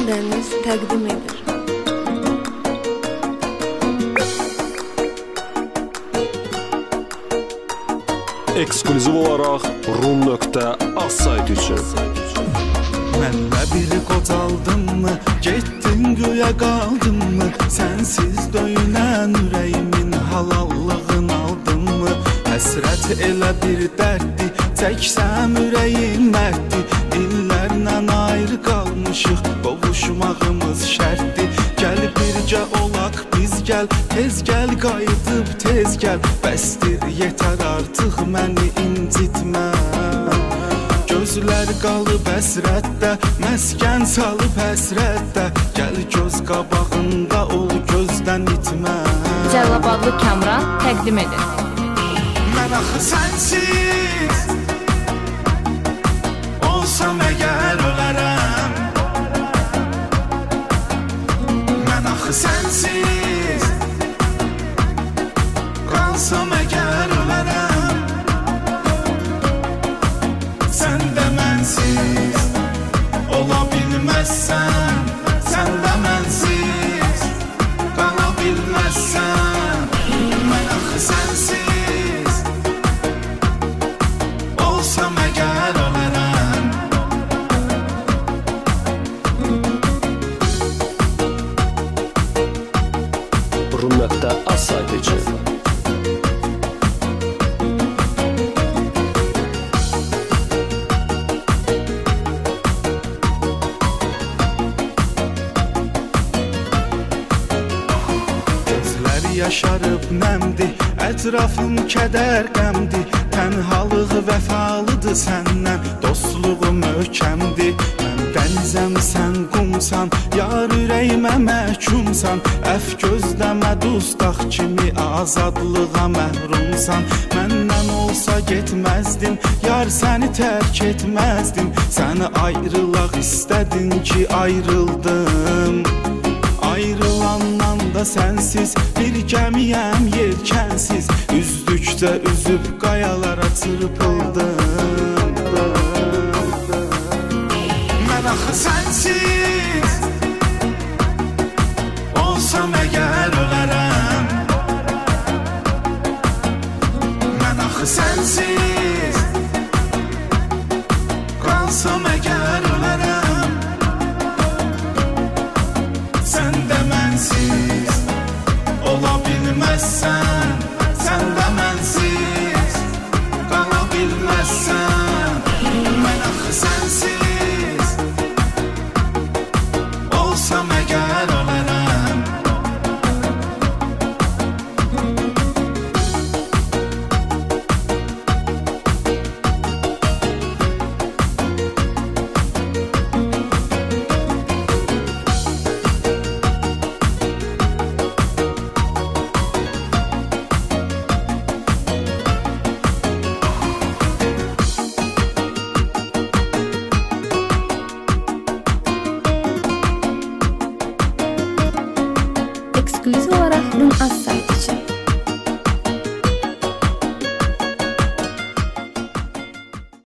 Dəniz təqdim edir. Eksklüziv olaraq Rum.az saytı üçün. Mənlə bir qocaldın mı, getdin güya qaldın mı? Sənsiz döyünən ürəyimin halallığını aldın mı? Həsrət elə bir dərddi, çəksəm ürəyim mərddi. İllərlə ayrı qalmışıq, qovuşmağımız şərtdi. Gəl bircə olaq biz gəl, tez gəl qayıdıb tez gəl. Bəsdir yetər artıq məni incitmə. Gözlər qalıb əsrətdə, məskən salıb həsrətdə. Gəl göz qabağında ol, gözdən itmə. Cəlilabadlı Kamran təqdim edir. Mən axı sənsiz olsam əgər ölərəm. Mən axı sənsiz qalsam əgər ölərəm. Sən də mənsiz ola bilməzsən, sən də mənsiz qala bilməzsən. Mən axı sənsiz olsam əgər ölərəm. Rum.az saytı üçün. Yaşarıb nəmdi, ətrafım kədər qəmdi. Tənhalıq vəfalıdır səndən, dostluğu möhkəmdir. Mən dənizəm, sən qumsan, yar ürəyimə məhkumsan. Əf gözləmə dustaq kimi azadlığa məhrumsan. Məndən olsa getməzdim, yar səni tərk etməzdim. Səni ayrılaq istədin ki ayrıldım. Ayrılandan da sənsiz bir gəmiyəm yelkənsiz. Üzdükcə üzüb qayalara çırpıldım. Mən axı sənsiz olsam əgər ölərəm. Mən axı sənsiz qalsam əgər ölərəm. Sən də mənsiz ola bilməzsən, sən də mənsiz qala bilməzsən. Mən axı sənsiz olsam əgər ölərəm. Eksklüziv olaraq Rum.az saytı.